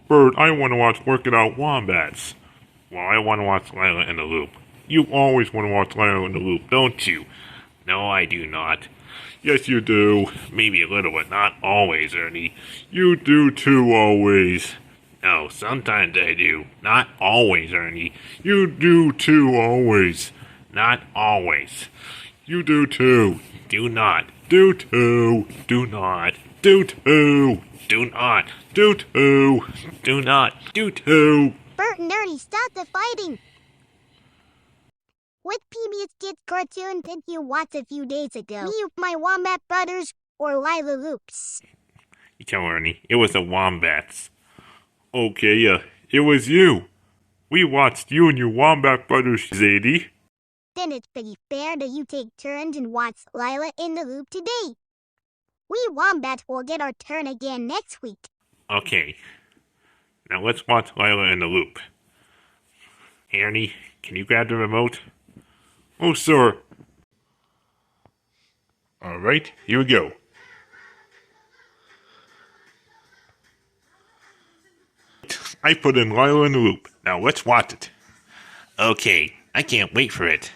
Bert, I want to watch Out Wombats. Well, I want to watch Lyla and the Loop. You always want to watch Lyla and the Loop, don't you? No, I do not. Yes, you do. Maybe a little, but not always, Ernie. You do too, always. No, sometimes I do. Not always, Ernie. You do too, always. Not always. You do too. Do not. Do too. Do not. Do too. Do not. Do too. Do not. Do too. Bert and Ernie, stop the fighting! What PBS Kids cartoon did you watch a few days ago? Me, my Wombat brothers, or Lyla Loops? You tell Ernie, it was the Wombats. Okay, it was you. We watched you and your Wombat brothers, Zadie. Then it's pretty fair that you take turns and watch Lyla in the Loop today. We Wombats will get our turn again next week. Okay. Now let's watch Lyla in the Loop. Ernie, can you grab the remote? Oh, sir. Alright, here we go. I put in Lyla in the Loop. Now let's watch it. Okay, I can't wait for it.